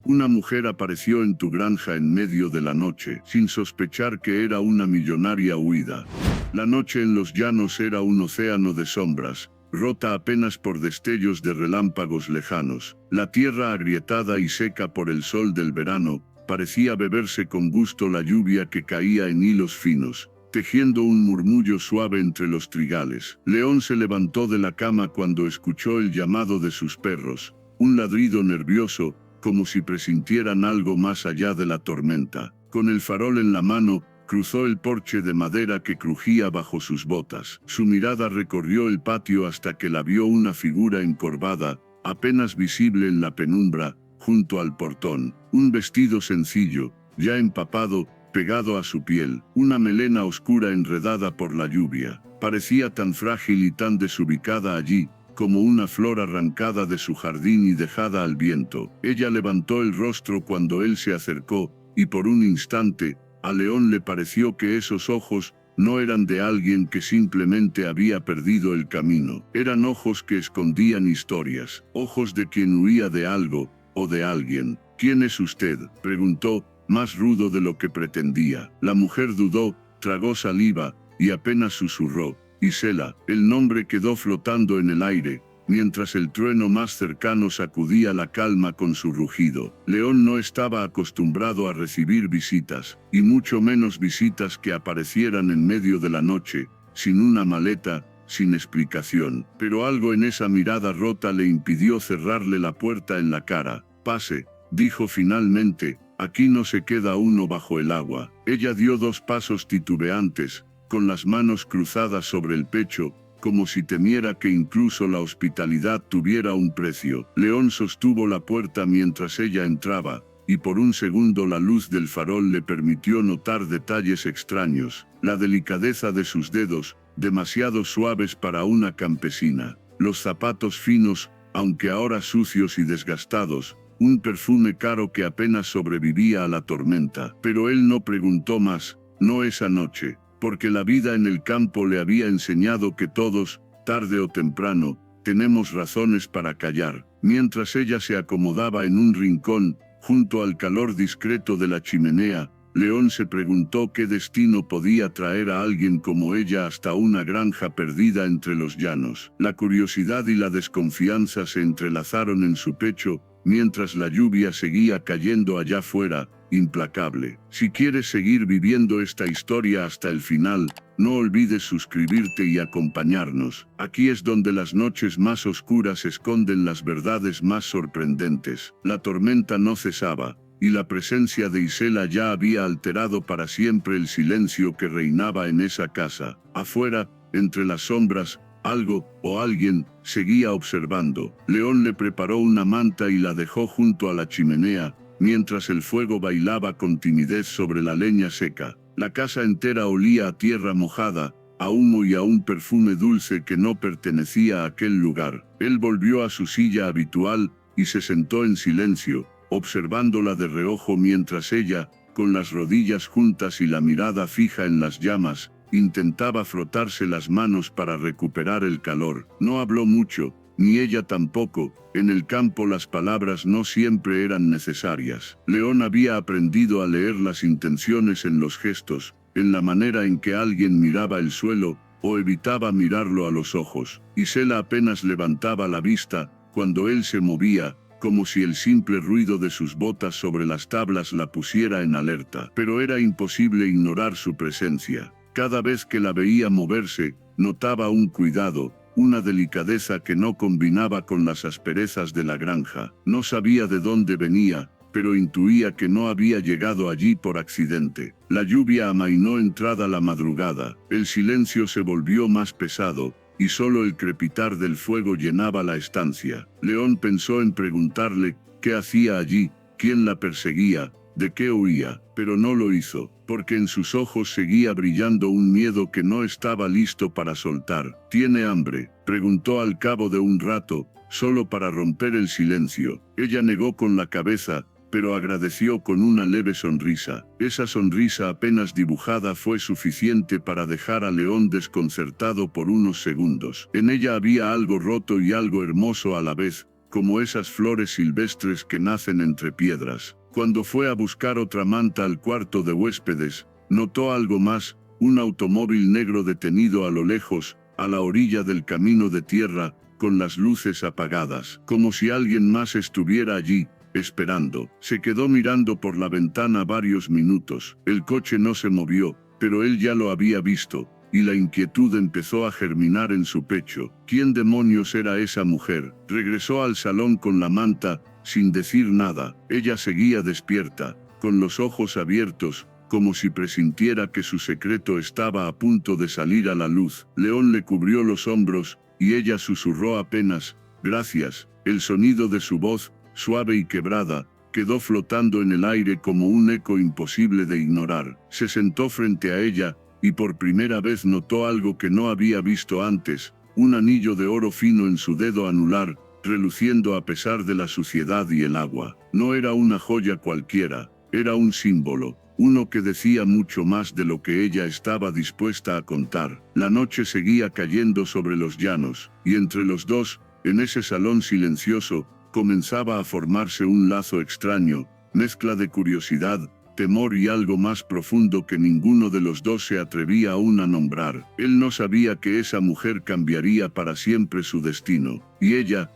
Una mujer apareció en tu granja en medio de la noche, sin sospechar que era una millonaria huida. La noche en los llanos era un océano de sombras, rota apenas por destellos de relámpagos lejanos. La tierra agrietada y seca por el sol del verano, parecía beberse con gusto la lluvia que caía en hilos finos, tejiendo un murmullo suave entre los trigales. León se levantó de la cama cuando escuchó el llamado de sus perros, un ladrido nervioso, como si presintieran algo más allá de la tormenta. Con el farol en la mano, cruzó el porche de madera que crujía bajo sus botas. Su mirada recorrió el patio hasta que la vio una figura encorvada, apenas visible en la penumbra, junto al portón. Un vestido sencillo, ya empapado, pegado a su piel, una melena oscura enredada por la lluvia. Parecía tan frágil y tan desubicada allí, como una flor arrancada de su jardín y dejada al viento. Ella levantó el rostro cuando él se acercó, y por un instante, a León le pareció que esos ojos no eran de alguien que simplemente había perdido el camino. Eran ojos que escondían historias, ojos de quien huía de algo, o de alguien. ¿Quién es usted?, preguntó, más rudo de lo que pretendía. La mujer dudó, tragó saliva, y apenas susurró: Isela. El nombre quedó flotando en el aire, mientras el trueno más cercano sacudía la calma con su rugido. León no estaba acostumbrado a recibir visitas, y mucho menos visitas que aparecieran en medio de la noche, sin una maleta, sin explicación. Pero algo en esa mirada rota le impidió cerrarle la puerta en la cara. Pase, dijo finalmente, aquí no se queda uno bajo el agua. Ella dio 2 pasos titubeantes, con las manos cruzadas sobre el pecho, como si temiera que incluso la hospitalidad tuviera un precio. León sostuvo la puerta mientras ella entraba, y por un segundo la luz del farol le permitió notar detalles extraños. La delicadeza de sus dedos, demasiado suaves para una campesina. Los zapatos finos, aunque ahora sucios y desgastados. Un perfume caro que apenas sobrevivía a la tormenta. Pero él no preguntó más, no esa noche, porque la vida en el campo le había enseñado que todos, tarde o temprano, tenemos razones para callar. Mientras ella se acomodaba en un rincón, junto al calor discreto de la chimenea, León se preguntó qué destino podía traer a alguien como ella hasta una granja perdida entre los llanos. La curiosidad y la desconfianza se entrelazaron en su pecho, mientras la lluvia seguía cayendo allá fuera, implacable. Si quieres seguir viviendo esta historia hasta el final, no olvides suscribirte y acompañarnos. Aquí es donde las noches más oscuras esconden las verdades más sorprendentes. La tormenta no cesaba, y la presencia de Isela ya había alterado para siempre el silencio que reinaba en esa casa. Afuera, entre las sombras, algo, o alguien, seguía observando. León le preparó una manta y la dejó junto a la chimenea, mientras el fuego bailaba con timidez sobre la leña seca. La casa entera olía a tierra mojada, a humo y a un perfume dulce que no pertenecía a aquel lugar. Él volvió a su silla habitual, y se sentó en silencio, observándola de reojo mientras ella, con las rodillas juntas y la mirada fija en las llamas, intentaba frotarse las manos para recuperar el calor. No habló mucho, ni ella tampoco. En el campo las palabras no siempre eran necesarias. León había aprendido a leer las intenciones en los gestos, en la manera en que alguien miraba el suelo, o evitaba mirarlo a los ojos. Isela apenas levantaba la vista, cuando él se movía, como si el simple ruido de sus botas sobre las tablas la pusiera en alerta. Pero era imposible ignorar su presencia. Cada vez que la veía moverse, notaba un cuidado, una delicadeza que no combinaba con las asperezas de la granja. No sabía de dónde venía, pero intuía que no había llegado allí por accidente. La lluvia amainó entrada la madrugada, el silencio se volvió más pesado, y solo el crepitar del fuego llenaba la estancia. León pensó en preguntarle qué hacía allí, quién la perseguía, de qué huía, pero no lo hizo, porque en sus ojos seguía brillando un miedo que no estaba listo para soltar. ¿Tiene hambre?, preguntó al cabo de un rato, solo para romper el silencio. Ella negó con la cabeza, pero agradeció con una leve sonrisa. Esa sonrisa apenas dibujada fue suficiente para dejar a León desconcertado por unos segundos. En ella había algo roto y algo hermoso a la vez, como esas flores silvestres que nacen entre piedras. Cuando fue a buscar otra manta al cuarto de huéspedes, notó algo más, un automóvil negro detenido a lo lejos, a la orilla del camino de tierra, con las luces apagadas, como si alguien más estuviera allí, esperando. Se quedó mirando por la ventana varios minutos. El coche no se movió, pero él ya lo había visto, y la inquietud empezó a germinar en su pecho. ¿Quién demonios era esa mujer? Regresó al salón con la manta, sin decir nada. Ella seguía despierta, con los ojos abiertos, como si presintiera que su secreto estaba a punto de salir a la luz. León le cubrió los hombros, y ella susurró apenas, «Gracias». El sonido de su voz, suave y quebrada, quedó flotando en el aire como un eco imposible de ignorar. Se sentó frente a ella, y por primera vez notó algo que no había visto antes, un anillo de oro fino en su dedo anular, reluciendo a pesar de la suciedad y el agua. No era una joya cualquiera, era un símbolo, uno que decía mucho más de lo que ella estaba dispuesta a contar. La noche seguía cayendo sobre los llanos, y entre los dos, en ese salón silencioso, comenzaba a formarse un lazo extraño, mezcla de curiosidad, temor y algo más profundo que ninguno de los dos se atrevía aún a nombrar. Él no sabía que esa mujer cambiaría para siempre su destino, y ella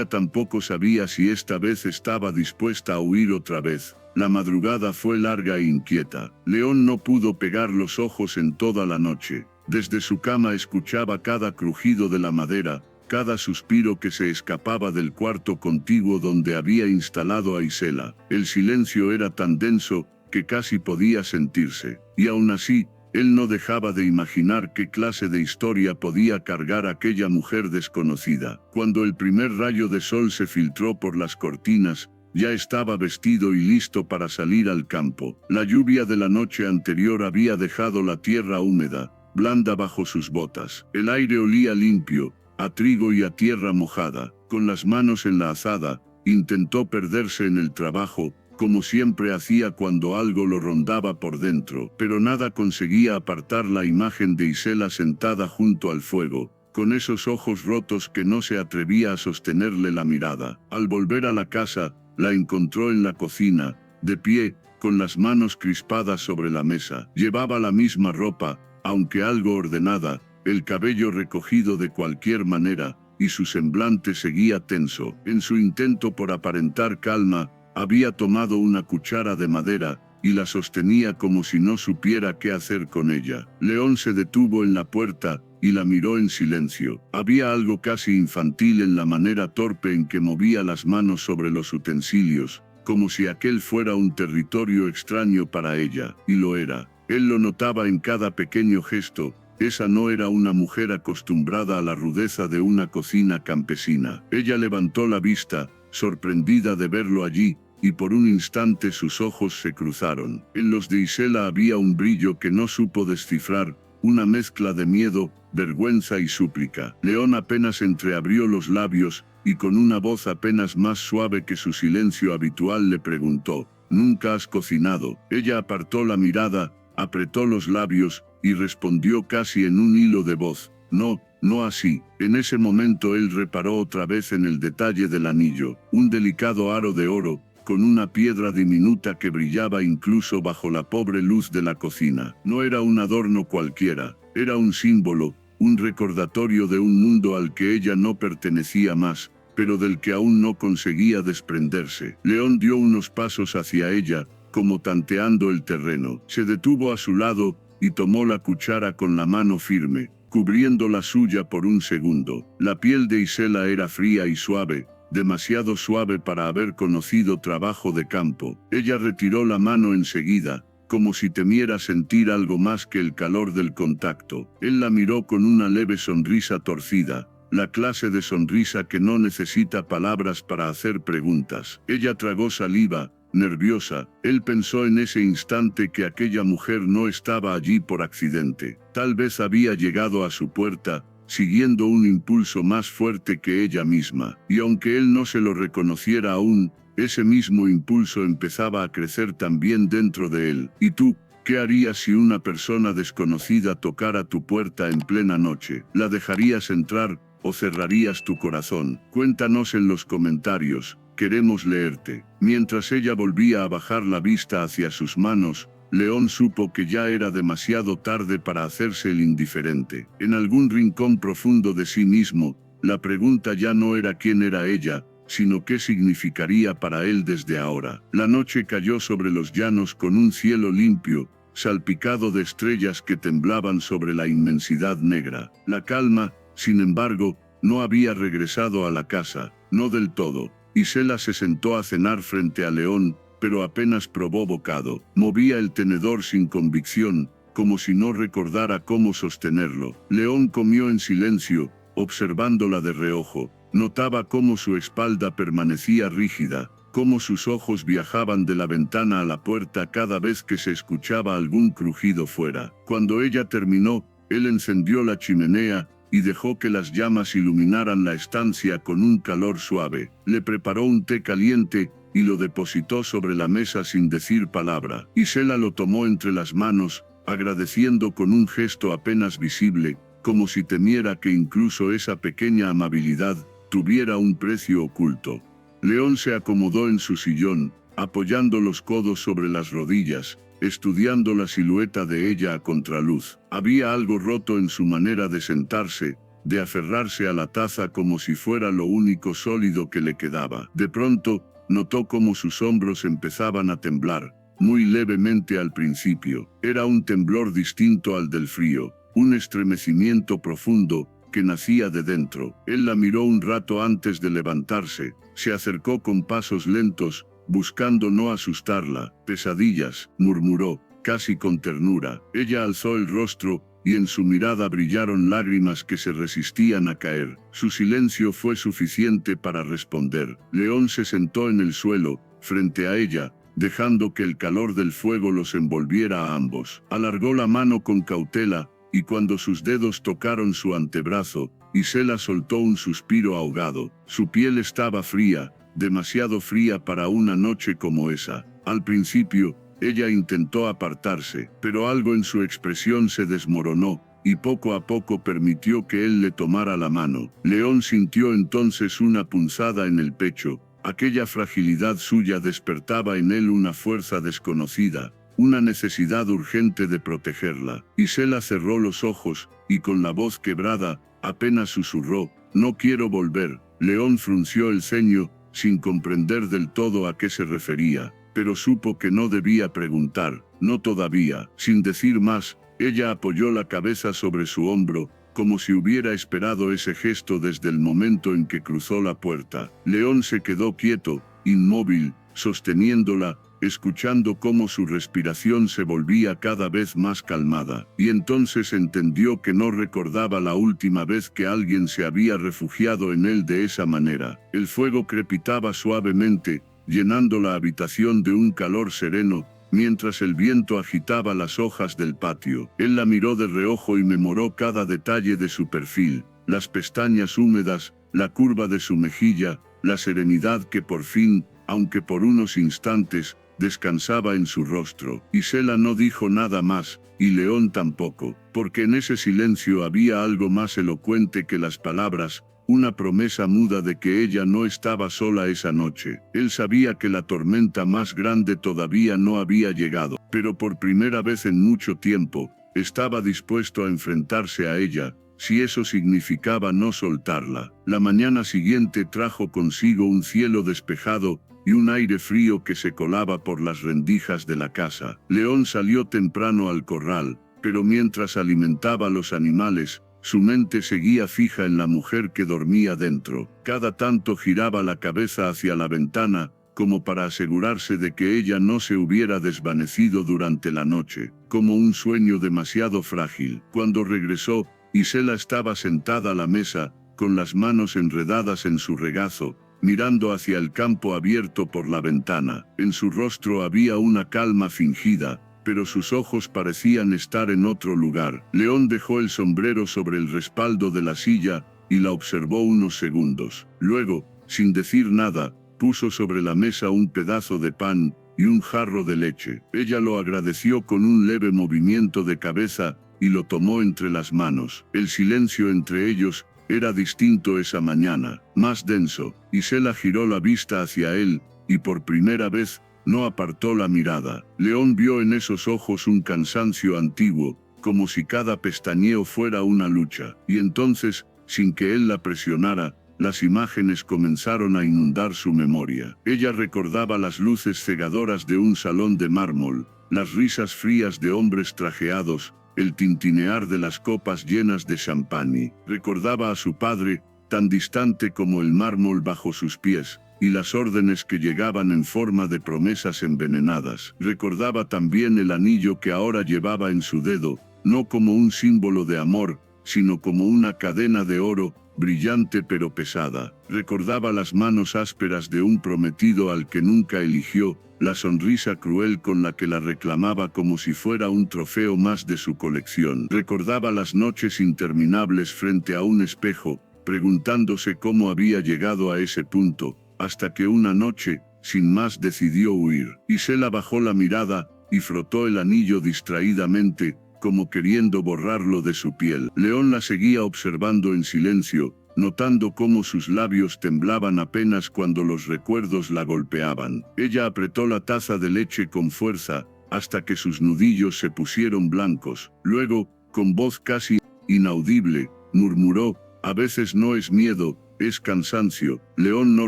tampoco sabía si esta vez estaba dispuesta a huir otra vez. La madrugada fue larga e inquieta. León no pudo pegar los ojos en toda la noche. Desde su cama escuchaba cada crujido de la madera, cada suspiro que se escapaba del cuarto contiguo donde había instalado a Isela. El silencio era tan denso que casi podía sentirse, y aún así, él no dejaba de imaginar qué clase de historia podía cargar aquella mujer desconocida. Cuando el primer rayo de sol se filtró por las cortinas, ya estaba vestido y listo para salir al campo. La lluvia de la noche anterior había dejado la tierra húmeda, blanda bajo sus botas. El aire olía limpio, a trigo y a tierra mojada. Con las manos en la azada, intentó perderse en el trabajo, como siempre hacía cuando algo lo rondaba por dentro, pero nada conseguía apartar la imagen de Isela sentada junto al fuego, con esos ojos rotos que no se atrevía a sostenerle la mirada. Al volver a la casa, la encontró en la cocina, de pie, con las manos crispadas sobre la mesa. Llevaba la misma ropa, aunque algo ordenada, el cabello recogido de cualquier manera, y su semblante seguía tenso. En su intento por aparentar calma, había tomado una cuchara de madera, y la sostenía como si no supiera qué hacer con ella. León se detuvo en la puerta, y la miró en silencio. Había algo casi infantil en la manera torpe en que movía las manos sobre los utensilios, como si aquel fuera un territorio extraño para ella, y lo era. Él lo notaba en cada pequeño gesto. Esa no era una mujer acostumbrada a la rudeza de una cocina campesina. Ella levantó la vista, sorprendida de verlo allí, y por un instante sus ojos se cruzaron. En los de Isela había un brillo que no supo descifrar, una mezcla de miedo, vergüenza y súplica. León apenas entreabrió los labios, y con una voz apenas más suave que su silencio habitual le preguntó, «¿Nunca has cocinado?» Ella apartó la mirada, apretó los labios, y respondió casi en un hilo de voz, «No, no así». En ese momento él reparó otra vez en el detalle del anillo, un delicado aro de oro, con una piedra diminuta que brillaba incluso bajo la pobre luz de la cocina. No era un adorno cualquiera, era un símbolo, un recordatorio de un mundo al que ella no pertenecía más, pero del que aún no conseguía desprenderse. León dio unos pasos hacia ella, como tanteando el terreno. Se detuvo a su lado, y tomó la cuchara con la mano firme, cubriendo la suya por un segundo. La piel de Isela era fría y suave, demasiado suave para haber conocido trabajo de campo. Ella retiró la mano enseguida, como si temiera sentir algo más que el calor del contacto. Él la miró con una leve sonrisa torcida, la clase de sonrisa que no necesita palabras para hacer preguntas. Ella tragó saliva, nerviosa. Él pensó en ese instante que aquella mujer no estaba allí por accidente. Tal vez había llegado a su puerta, siguiendo un impulso más fuerte que ella misma. Y aunque él no se lo reconociera aún, ese mismo impulso empezaba a crecer también dentro de él. ¿Y tú? ¿Qué harías si una persona desconocida tocara tu puerta en plena noche? ¿La dejarías entrar, o cerrarías tu corazón? Cuéntanos en los comentarios, queremos leerte. Mientras ella volvía a bajar la vista hacia sus manos, León supo que ya era demasiado tarde para hacerse el indiferente. En algún rincón profundo de sí mismo, la pregunta ya no era quién era ella, sino qué significaría para él desde ahora. La noche cayó sobre los llanos con un cielo limpio, salpicado de estrellas que temblaban sobre la inmensidad negra. La calma, sin embargo, no había regresado a la casa, no del todo. Isela se sentó a cenar frente a León, pero apenas probó bocado. Movía el tenedor sin convicción, como si no recordara cómo sostenerlo. León comió en silencio, observándola de reojo. Notaba cómo su espalda permanecía rígida, cómo sus ojos viajaban de la ventana a la puerta cada vez que se escuchaba algún crujido fuera. Cuando ella terminó, él encendió la chimenea y dejó que las llamas iluminaran la estancia con un calor suave. Le preparó un té caliente y lo depositó sobre la mesa sin decir palabra. Isela lo tomó entre las manos, agradeciendo con un gesto apenas visible, como si temiera que incluso esa pequeña amabilidad tuviera un precio oculto. León se acomodó en su sillón, apoyando los codos sobre las rodillas, estudiando la silueta de ella a contraluz. Había algo roto en su manera de sentarse, de aferrarse a la taza como si fuera lo único sólido que le quedaba. De pronto, notó cómo sus hombros empezaban a temblar, muy levemente al principio. Era un temblor distinto al del frío, un estremecimiento profundo que nacía de dentro. Él la miró un rato antes de levantarse, se acercó con pasos lentos, buscando no asustarla. «Pesadillas», murmuró, casi con ternura. Ella alzó el rostro, y en su mirada brillaron lágrimas que se resistían a caer. Su silencio fue suficiente para responder. León se sentó en el suelo, frente a ella, dejando que el calor del fuego los envolviera a ambos. Alargó la mano con cautela, y cuando sus dedos tocaron su antebrazo, Isela soltó un suspiro ahogado. Su piel estaba fría, demasiado fría para una noche como esa. Al principio, ella intentó apartarse, pero algo en su expresión se desmoronó, y poco a poco permitió que él le tomara la mano. León sintió entonces una punzada en el pecho. Aquella fragilidad suya despertaba en él una fuerza desconocida, una necesidad urgente de protegerla. Isela cerró los ojos, y con la voz quebrada, apenas susurró: «No quiero volver». León frunció el ceño, sin comprender del todo a qué se refería, pero supo que no debía preguntar. «No todavía». Sin decir más, ella apoyó la cabeza sobre su hombro, como si hubiera esperado ese gesto desde el momento en que cruzó la puerta. León se quedó quieto, inmóvil, sosteniéndola, escuchando cómo su respiración se volvía cada vez más calmada, y entonces entendió que no recordaba la última vez que alguien se había refugiado en él de esa manera. El fuego crepitaba suavemente, llenando la habitación de un calor sereno, mientras el viento agitaba las hojas del patio. Él la miró de reojo y memoró cada detalle de su perfil, las pestañas húmedas, la curva de su mejilla, la serenidad que por fin, aunque por unos instantes, descansaba en su rostro. Isela no dijo nada más, y León tampoco, porque en ese silencio había algo más elocuente que las palabras, una promesa muda de que ella no estaba sola esa noche. Él sabía que la tormenta más grande todavía no había llegado, pero por primera vez en mucho tiempo, estaba dispuesto a enfrentarse a ella, si eso significaba no soltarla. La mañana siguiente trajo consigo un cielo despejado, y un aire frío que se colaba por las rendijas de la casa. León salió temprano al corral, pero mientras alimentaba a los animales, su mente seguía fija en la mujer que dormía dentro. Cada tanto giraba la cabeza hacia la ventana, como para asegurarse de que ella no se hubiera desvanecido durante la noche, como un sueño demasiado frágil. Cuando regresó, Isela estaba sentada a la mesa, con las manos enredadas en su regazo, mirando hacia el campo abierto por la ventana. En su rostro había una calma fingida, pero sus ojos parecían estar en otro lugar. León dejó el sombrero sobre el respaldo de la silla, y la observó unos segundos. Luego, sin decir nada, puso sobre la mesa un pedazo de pan y un jarro de leche. Ella lo agradeció con un leve movimiento de cabeza, y lo tomó entre las manos. El silencio entre ellos era distinto esa mañana, más denso. Isela giró la vista hacia él, y por primera vez, no apartó la mirada. León vio en esos ojos un cansancio antiguo, como si cada pestañeo fuera una lucha. Y entonces, sin que él la presionara, las imágenes comenzaron a inundar su memoria. Ella recordaba las luces cegadoras de un salón de mármol, las risas frías de hombres trajeados, el tintinear de las copas llenas de champán. Recordaba a su padre, tan distante como el mármol bajo sus pies, y las órdenes que llegaban en forma de promesas envenenadas. Recordaba también el anillo que ahora llevaba en su dedo, no como un símbolo de amor, sino como una cadena de oro, brillante pero pesada. Recordaba las manos ásperas de un prometido al que nunca eligió, la sonrisa cruel con la que la reclamaba como si fuera un trofeo más de su colección. Recordaba las noches interminables frente a un espejo, preguntándose cómo había llegado a ese punto, hasta que una noche, sin más, decidió huir. Isela bajó la mirada, y frotó el anillo distraídamente, como queriendo borrarlo de su piel. León la seguía observando en silencio, notando cómo sus labios temblaban apenas cuando los recuerdos la golpeaban. Ella apretó la taza de leche con fuerza, hasta que sus nudillos se pusieron blancos. Luego, con voz casi inaudible, murmuró: «A veces no es miedo, es cansancio». León no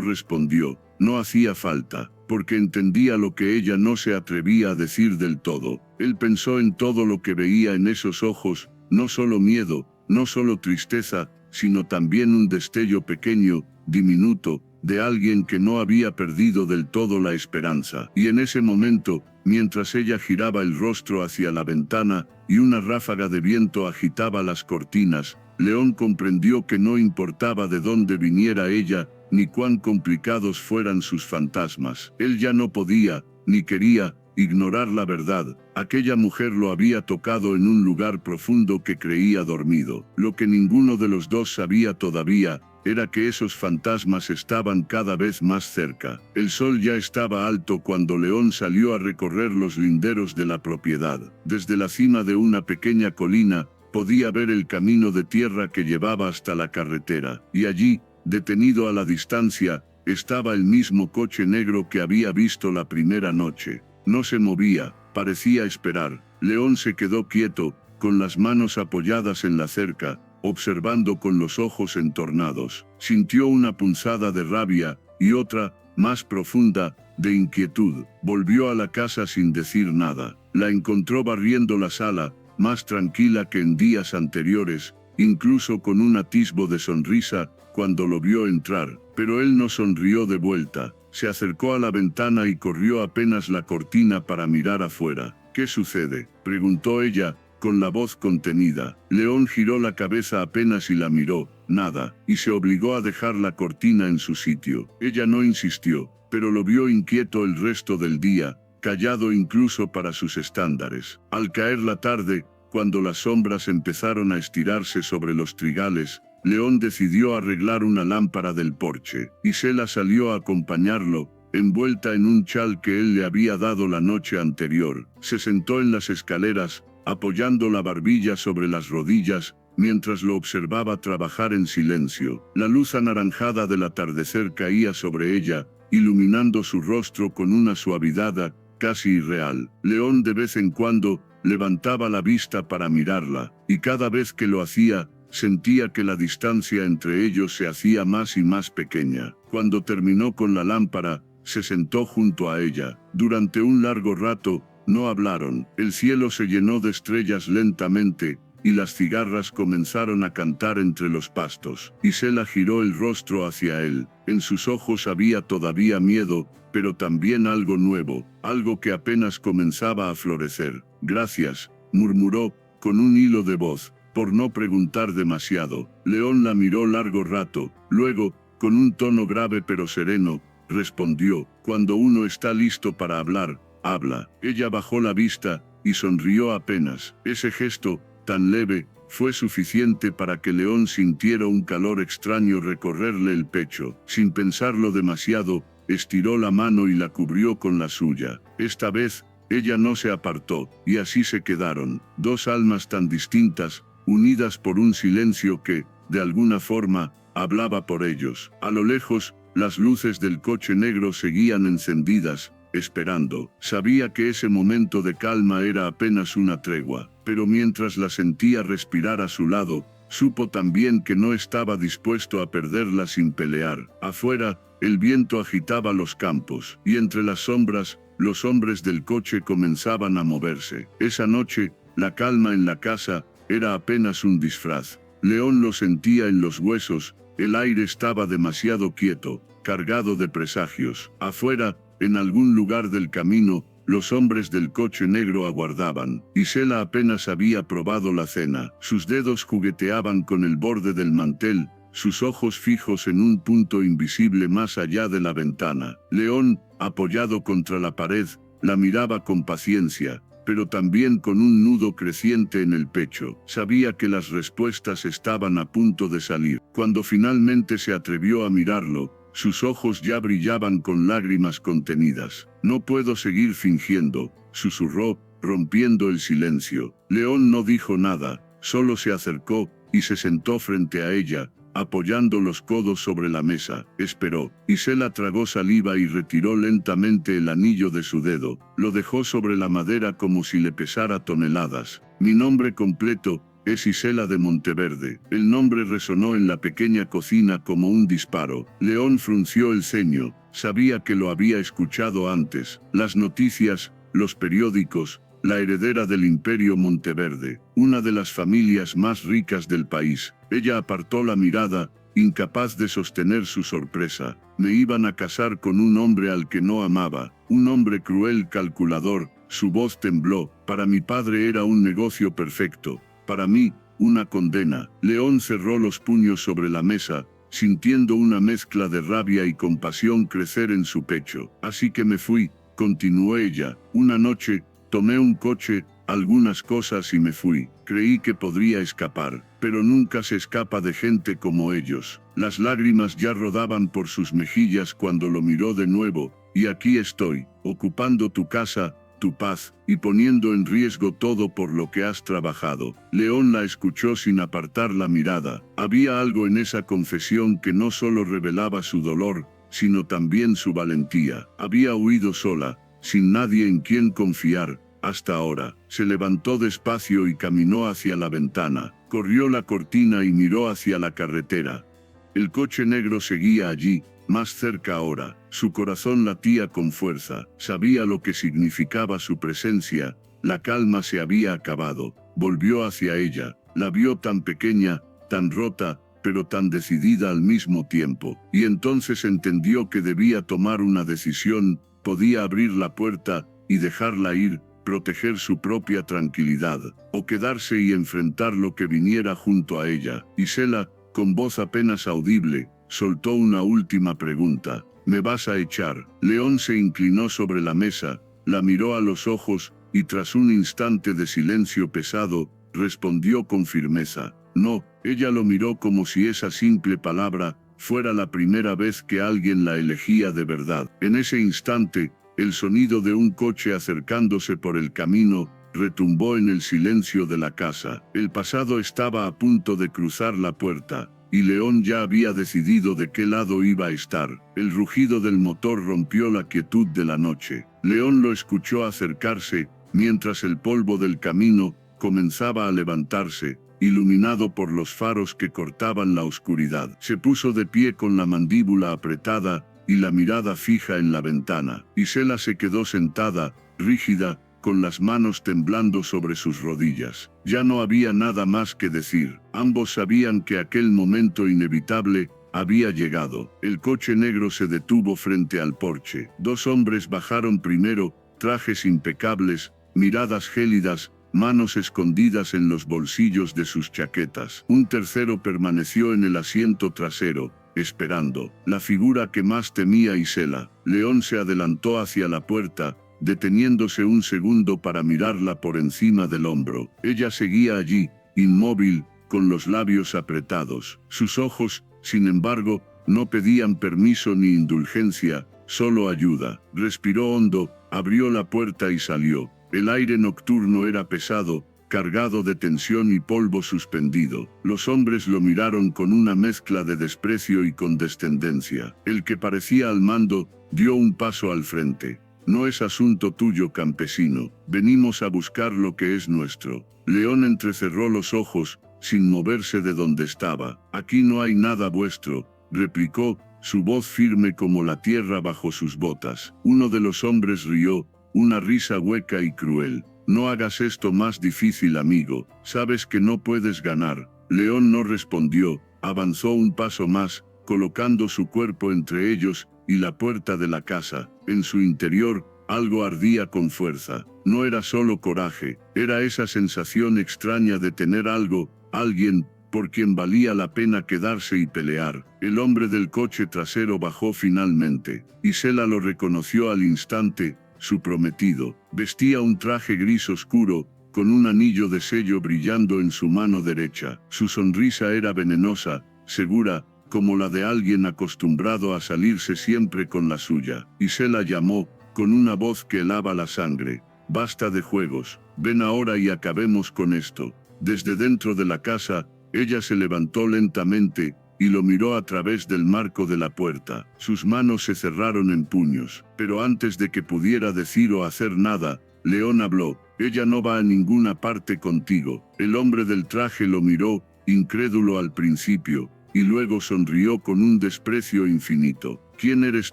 respondió. No hacía falta, porque entendía lo que ella no se atrevía a decir del todo. Él pensó en todo lo que veía en esos ojos, no solo miedo, no solo tristeza, sino también un destello pequeño, diminuto, de alguien que no había perdido del todo la esperanza. Y en ese momento, mientras ella giraba el rostro hacia la ventana, y una ráfaga de viento agitaba las cortinas, León comprendió que no importaba de dónde viniera ella, ni cuán complicados fueran sus fantasmas. Él ya no podía, ni quería, ignorar la verdad. Aquella mujer lo había tocado en un lugar profundo que creía dormido. Lo que ninguno de los dos sabía todavía, era que esos fantasmas estaban cada vez más cerca. El sol ya estaba alto cuando León salió a recorrer los linderos de la propiedad. Desde la cima de una pequeña colina, podía ver el camino de tierra que llevaba hasta la carretera, y allí, detenido a la distancia, estaba el mismo coche negro que había visto la primera noche. No se movía, parecía esperar. León se quedó quieto, con las manos apoyadas en la cerca, observando con los ojos entornados. Sintió una punzada de rabia, y otra, más profunda, de inquietud. Volvió a la casa sin decir nada. La encontró barriendo la sala, más tranquila que en días anteriores, incluso con un atisbo de sonrisa, cuando lo vio entrar. Pero él no sonrió de vuelta. Se acercó a la ventana y corrió apenas la cortina para mirar afuera. «¿Qué sucede?», preguntó ella, con la voz contenida. León giró la cabeza apenas y la miró. Nada, y se obligó a dejar la cortina en su sitio. Ella no insistió, pero lo vio inquieto el resto del día, callado incluso para sus estándares. Al caer la tarde, cuando las sombras empezaron a estirarse sobre los trigales, León decidió arreglar una lámpara del porche. Isela salió a acompañarlo, envuelta en un chal que él le había dado la noche anterior. Se sentó en las escaleras, apoyando la barbilla sobre las rodillas, mientras lo observaba trabajar en silencio. La luz anaranjada del atardecer caía sobre ella, iluminando su rostro con una suavidad casi irreal. León de vez en cuando levantaba la vista para mirarla, y cada vez que lo hacía, sentía que la distancia entre ellos se hacía más y más pequeña. Cuando terminó con la lámpara, se sentó junto a ella. Durante un largo rato, no hablaron. El cielo se llenó de estrellas lentamente, y las cigarras comenzaron a cantar entre los pastos. Isela giró el rostro hacia él. En sus ojos había todavía miedo, pero también algo nuevo, algo que apenas comenzaba a florecer. «Gracias», murmuró, con un hilo de voz, por no preguntar demasiado. León la miró largo rato. Luego, con un tono grave pero sereno, respondió: «Cuando uno está listo para hablar, habla». Ella bajó la vista, y sonrió apenas. Ese gesto, tan leve, fue suficiente para que León sintiera un calor extraño recorrerle el pecho. Sin pensarlo demasiado, estiró la mano y la cubrió con la suya. Esta vez, ella no se apartó, y así se quedaron, dos almas tan distintas, unidas por un silencio que, de alguna forma, hablaba por ellos. A lo lejos, las luces del coche negro seguían encendidas, esperando. Sabía que ese momento de calma era apenas una tregua, pero mientras la sentía respirar a su lado, supo también que no estaba dispuesto a perderla sin pelear. Afuera, el viento agitaba los campos, y entre las sombras, los hombres del coche comenzaban a moverse. Esa noche, la calma en la casa era apenas un disfraz. León lo sentía en los huesos, el aire estaba demasiado quieto, cargado de presagios. Afuera, en algún lugar del camino, los hombres del coche negro aguardaban. Isela apenas había probado la cena. Sus dedos jugueteaban con el borde del mantel, sus ojos fijos en un punto invisible más allá de la ventana. León, apoyado contra la pared, la miraba con paciencia, pero también con un nudo creciente en el pecho. Sabía que las respuestas estaban a punto de salir. Cuando finalmente se atrevió a mirarlo, sus ojos ya brillaban con lágrimas contenidas. «No puedo seguir fingiendo», susurró, rompiendo el silencio. León no dijo nada, solo se acercó y se sentó frente a ella, apoyando los codos sobre la mesa. Esperó. Isela tragó saliva y retiró lentamente el anillo de su dedo. Lo dejó sobre la madera como si le pesara toneladas. «Mi nombre completo es Isela de Monteverde». El nombre resonó en la pequeña cocina como un disparo. León frunció el ceño. Sabía que lo había escuchado antes. Las noticias, los periódicos, la heredera del Imperio Monteverde, una de las familias más ricas del país. Ella apartó la mirada, incapaz de sostener su sorpresa. Me iban a casar con un hombre al que no amaba, un hombre cruel, calculador. Su voz tembló. Para mi padre era un negocio perfecto. Para mí, una condena. León cerró los puños sobre la mesa, sintiendo una mezcla de rabia y compasión crecer en su pecho. Así que me fui, continuó ella. Una noche, tomé un coche, algunas cosas y me fui. Creí que podría escapar, pero nunca se escapa de gente como ellos. Las lágrimas ya rodaban por sus mejillas cuando lo miró de nuevo. Y aquí estoy, ocupando tu casa, tu paz, y poniendo en riesgo todo por lo que has trabajado. León la escuchó sin apartar la mirada. Había algo en esa confesión que no solo revelaba su dolor, sino también su valentía. Había huido sola, sin nadie en quien confiar, hasta ahora. Se levantó despacio y caminó hacia la ventana. Corrió la cortina y miró hacia la carretera. El coche negro seguía allí, más cerca ahora. Su corazón latía con fuerza. Sabía lo que significaba su presencia. La calma se había acabado. Volvió hacia ella. La vio tan pequeña, tan rota, pero tan decidida al mismo tiempo. Y entonces entendió que debía tomar una decisión. Podía abrir la puerta y dejarla ir, proteger su propia tranquilidad, o quedarse y enfrentar lo que viniera junto a ella. Isela, con voz apenas audible, soltó una última pregunta. ¿Me vas a echar? León se inclinó sobre la mesa, la miró a los ojos, y tras un instante de silencio pesado, respondió con firmeza. No. Ella lo miró como si esa simple palabra fuera la primera vez que alguien la elegía de verdad. En ese instante, el sonido de un coche acercándose por el camino retumbó en el silencio de la casa. El pasado estaba a punto de cruzar la puerta, y León ya había decidido de qué lado iba a estar. El rugido del motor rompió la quietud de la noche. León lo escuchó acercarse, mientras el polvo del camino comenzaba a levantarse, iluminado por los faros que cortaban la oscuridad. Se puso de pie con la mandíbula apretada y la mirada fija en la ventana. Isela se quedó sentada, rígida, con las manos temblando sobre sus rodillas. Ya no había nada más que decir. Ambos sabían que aquel momento inevitable había llegado. El coche negro se detuvo frente al porche. Dos hombres bajaron primero, trajes impecables, miradas gélidas, manos escondidas en los bolsillos de sus chaquetas. Un tercero permaneció en el asiento trasero, esperando. La figura que más temía Isela. León se adelantó hacia la puerta, deteniéndose un segundo para mirarla por encima del hombro. Ella seguía allí, inmóvil, con los labios apretados. Sus ojos, sin embargo, no pedían permiso ni indulgencia, solo ayuda. Respiró hondo, abrió la puerta y salió. El aire nocturno era pesado, cargado de tensión y polvo suspendido. Los hombres lo miraron con una mezcla de desprecio y condescendencia. El que parecía al mando, dio un paso al frente. No es asunto tuyo, campesino. Venimos a buscar lo que es nuestro. León entrecerró los ojos, sin moverse de donde estaba. Aquí no hay nada vuestro, replicó, su voz firme como la tierra bajo sus botas. Uno de los hombres rió, una risa hueca y cruel. No hagas esto más difícil, amigo. Sabes que no puedes ganar. León no respondió, avanzó un paso más, colocando su cuerpo entre ellos y la puerta de la casa. En su interior, algo ardía con fuerza. No era solo coraje, era esa sensación extraña de tener algo, alguien, por quien valía la pena quedarse y pelear. El hombre del coche trasero bajó finalmente. Isela lo reconoció al instante, su prometido. Vestía un traje gris oscuro, con un anillo de sello brillando en su mano derecha. Su sonrisa era venenosa, segura, como la de alguien acostumbrado a salirse siempre con la suya. Isela llamó, con una voz que helaba la sangre. Basta de juegos, ven ahora y acabemos con esto. Desde dentro de la casa, ella se levantó lentamente, y lo miró a través del marco de la puerta. Sus manos se cerraron en puños, pero antes de que pudiera decir o hacer nada, León habló. Ella no va a ninguna parte contigo. El hombre del traje lo miró, incrédulo al principio, y luego sonrió con un desprecio infinito. ¿Quién eres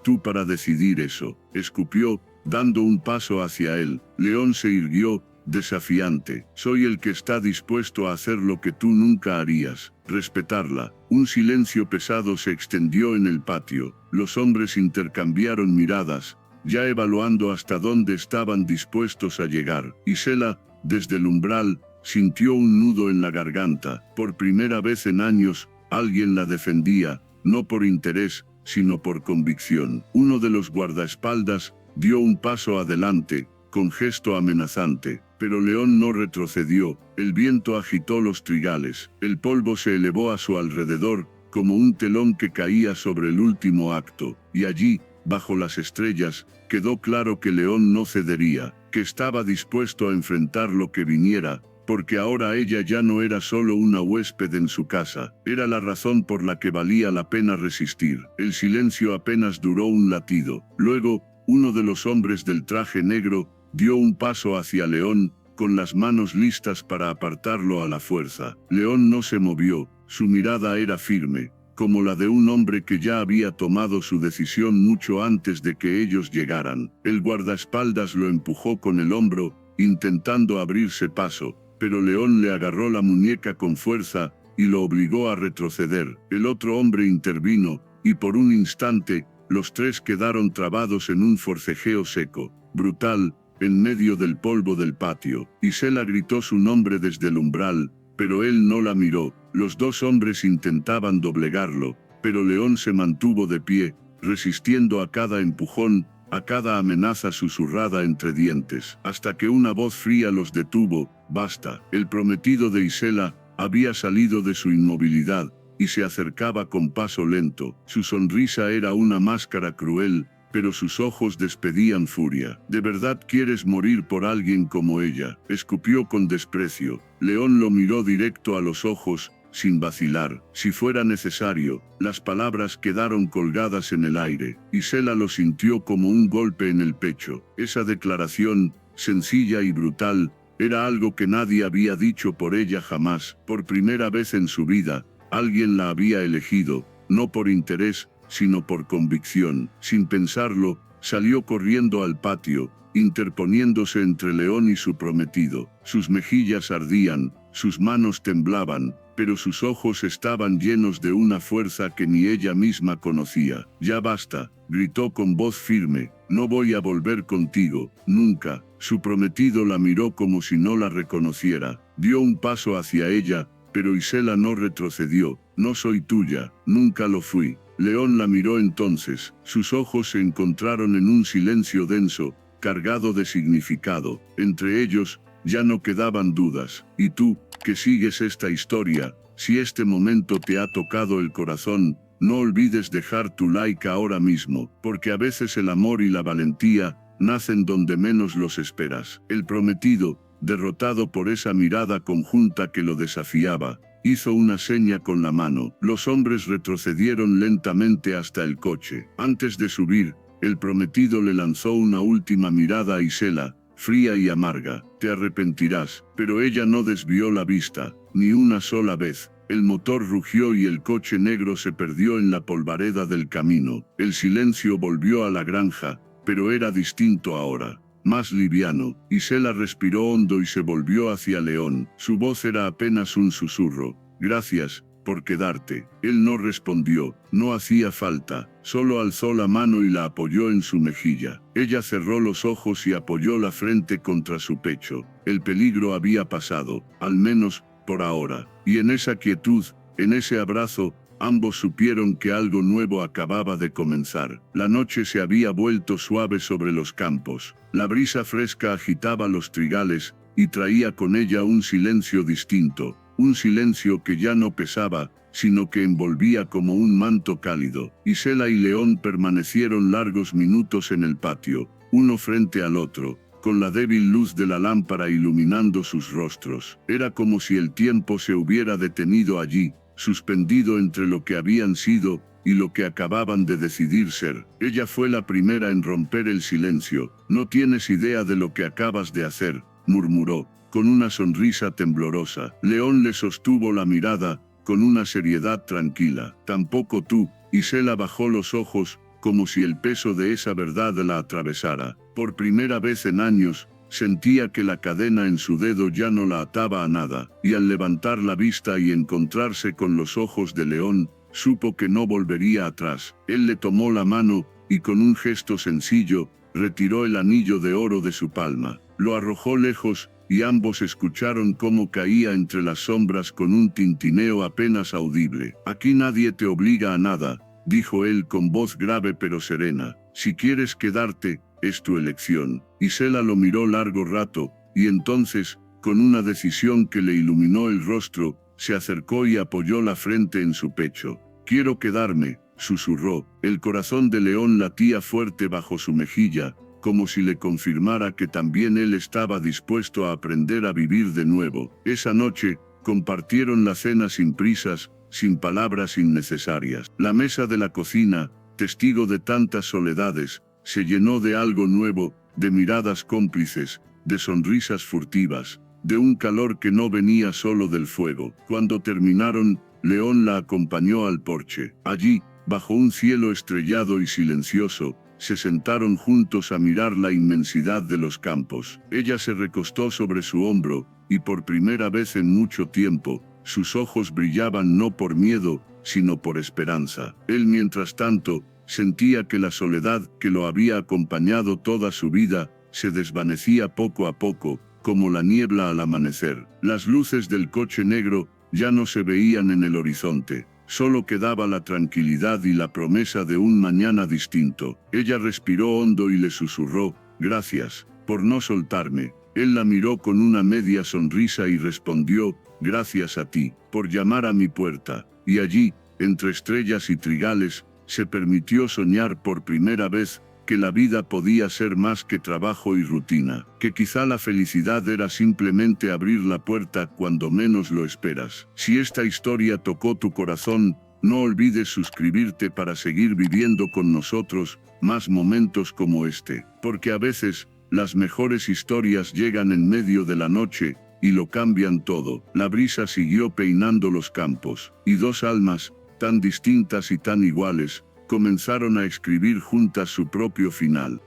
tú para decidir eso? Escupió, dando un paso hacia él. León se irguió, desafiante. Soy el que está dispuesto a hacer lo que tú nunca harías, respetarla. Un silencio pesado se extendió en el patio. Los hombres intercambiaron miradas, ya evaluando hasta dónde estaban dispuestos a llegar. Isela, desde el umbral, sintió un nudo en la garganta. Por primera vez en años, alguien la defendía, no por interés, sino por convicción. Uno de los guardaespaldas dio un paso adelante, con gesto amenazante, pero León no retrocedió. El viento agitó los trigales, el polvo se elevó a su alrededor, como un telón que caía sobre el último acto, y allí, bajo las estrellas, quedó claro que León no cedería, que estaba dispuesto a enfrentar lo que viniera, porque ahora ella ya no era solo una huésped en su casa, era la razón por la que valía la pena resistir. El silencio apenas duró un latido. Luego, uno de los hombres del traje negro dio un paso hacia León, con las manos listas para apartarlo a la fuerza. León no se movió, su mirada era firme, como la de un hombre que ya había tomado su decisión mucho antes de que ellos llegaran. El guardaespaldas lo empujó con el hombro, intentando abrirse paso, pero León le agarró la muñeca con fuerza y lo obligó a retroceder. El otro hombre intervino, y por un instante, los tres quedaron trabados en un forcejeo seco, brutal, en medio del polvo del patio. Isela gritó su nombre desde el umbral, pero él no la miró. Los dos hombres intentaban doblegarlo, pero León se mantuvo de pie, resistiendo a cada empujón, a cada amenaza susurrada entre dientes, hasta que una voz fría los detuvo. Basta. El prometido de Isela había salido de su inmovilidad, y se acercaba con paso lento. Su sonrisa era una máscara cruel, pero sus ojos despedían furia. ¿De verdad quieres morir por alguien como ella? Escupió con desprecio. León lo miró directo a los ojos, sin vacilar. Si fuera necesario, las palabras quedaron colgadas en el aire. Isela lo sintió como un golpe en el pecho. Esa declaración, sencilla y brutal, era algo que nadie había dicho por ella jamás. Por primera vez en su vida, alguien la había elegido, no por interés, sino por convicción. Sin pensarlo, salió corriendo al patio, interponiéndose entre León y su prometido. Sus mejillas ardían, sus manos temblaban, pero sus ojos estaban llenos de una fuerza que ni ella misma conocía. Ya basta, gritó con voz firme, no voy a volver contigo, nunca. Su prometido la miró como si no la reconociera. Dio un paso hacia ella, pero Isela no retrocedió. No soy tuya, nunca lo fui. León la miró entonces, sus ojos se encontraron en un silencio denso, cargado de significado. Entre ellos, ya no quedaban dudas. Y tú, que sigues esta historia, si este momento te ha tocado el corazón, no olvides dejar tu like ahora mismo, porque a veces el amor y la valentía nacen donde menos los esperas. El prometido, derrotado por esa mirada conjunta que lo desafiaba, hizo una seña con la mano. Los hombres retrocedieron lentamente hasta el coche. Antes de subir, el prometido le lanzó una última mirada a Isela, fría y amarga. Te arrepentirás. Pero ella no desvió la vista, ni una sola vez. El motor rugió y el coche negro se perdió en la polvareda del camino. El silencio volvió a la granja, pero era distinto ahora, más liviano. Isela respiró hondo y se volvió hacia León. Su voz era apenas un susurro. Gracias por quedarte. Él no respondió, no hacía falta, solo alzó la mano y la apoyó en su mejilla. Ella cerró los ojos y apoyó la frente contra su pecho. El peligro había pasado, al menos por ahora, y en esa quietud, en ese abrazo, ambos supieron que algo nuevo acababa de comenzar. La noche se había vuelto suave sobre los campos. La brisa fresca agitaba los trigales y traía con ella un silencio distinto. Un silencio que ya no pesaba, sino que envolvía como un manto cálido. Isela y León permanecieron largos minutos en el patio, uno frente al otro, con la débil luz de la lámpara iluminando sus rostros. Era como si el tiempo se hubiera detenido allí, suspendido entre lo que habían sido y lo que acababan de decidir ser. Ella fue la primera en romper el silencio. No tienes idea de lo que acabas de hacer, murmuró, con una sonrisa temblorosa. León le sostuvo la mirada, con una seriedad tranquila. Tampoco tú. Isela bajó los ojos, como si el peso de esa verdad la atravesara. Por primera vez en años, sentía que la cadena en su dedo ya no la ataba a nada, y al levantar la vista y encontrarse con los ojos de León, supo que no volvería atrás. Él le tomó la mano, y con un gesto sencillo, retiró el anillo de oro de su palma. Lo arrojó lejos, y ambos escucharon cómo caía entre las sombras con un tintineo apenas audible. Aquí nadie te obliga a nada, dijo él con voz grave pero serena. Si quieres quedarte, es tu elección. Isela lo miró largo rato, y entonces, con una decisión que le iluminó el rostro, se acercó y apoyó la frente en su pecho. Quiero quedarme, susurró. El corazón de León latía fuerte bajo su mejilla, como si le confirmara que también él estaba dispuesto a aprender a vivir de nuevo. Esa noche, compartieron la cena sin prisas, sin palabras innecesarias. La mesa de la cocina, testigo de tantas soledades, se llenó de algo nuevo, de miradas cómplices, de sonrisas furtivas, de un calor que no venía solo del fuego. Cuando terminaron, León la acompañó al porche. Allí, bajo un cielo estrellado y silencioso, se sentaron juntos a mirar la inmensidad de los campos. Ella se recostó sobre su hombro, y por primera vez en mucho tiempo, sus ojos brillaban no por miedo, sino por esperanza. Él, mientras tanto, sentía que la soledad que lo había acompañado toda su vida, se desvanecía poco a poco, como la niebla al amanecer. Las luces del coche negro ya no se veían en el horizonte. Solo quedaba la tranquilidad y la promesa de un mañana distinto. Ella respiró hondo y le susurró, gracias, por no soltarme. Él la miró con una media sonrisa y respondió, gracias a ti, por llamar a mi puerta. Y allí, entre estrellas y trigales, se permitió soñar por primera vez, que la vida podía ser más que trabajo y rutina, que quizá la felicidad era simplemente abrir la puerta cuando menos lo esperas. Si esta historia tocó tu corazón, no olvides suscribirte para seguir viviendo con nosotros más momentos como este, porque a veces, las mejores historias llegan en medio de la noche, y lo cambian todo. La brisa siguió peinando los campos, y dos almas, tan distintas y tan iguales, comenzaron a escribir juntas su propio final.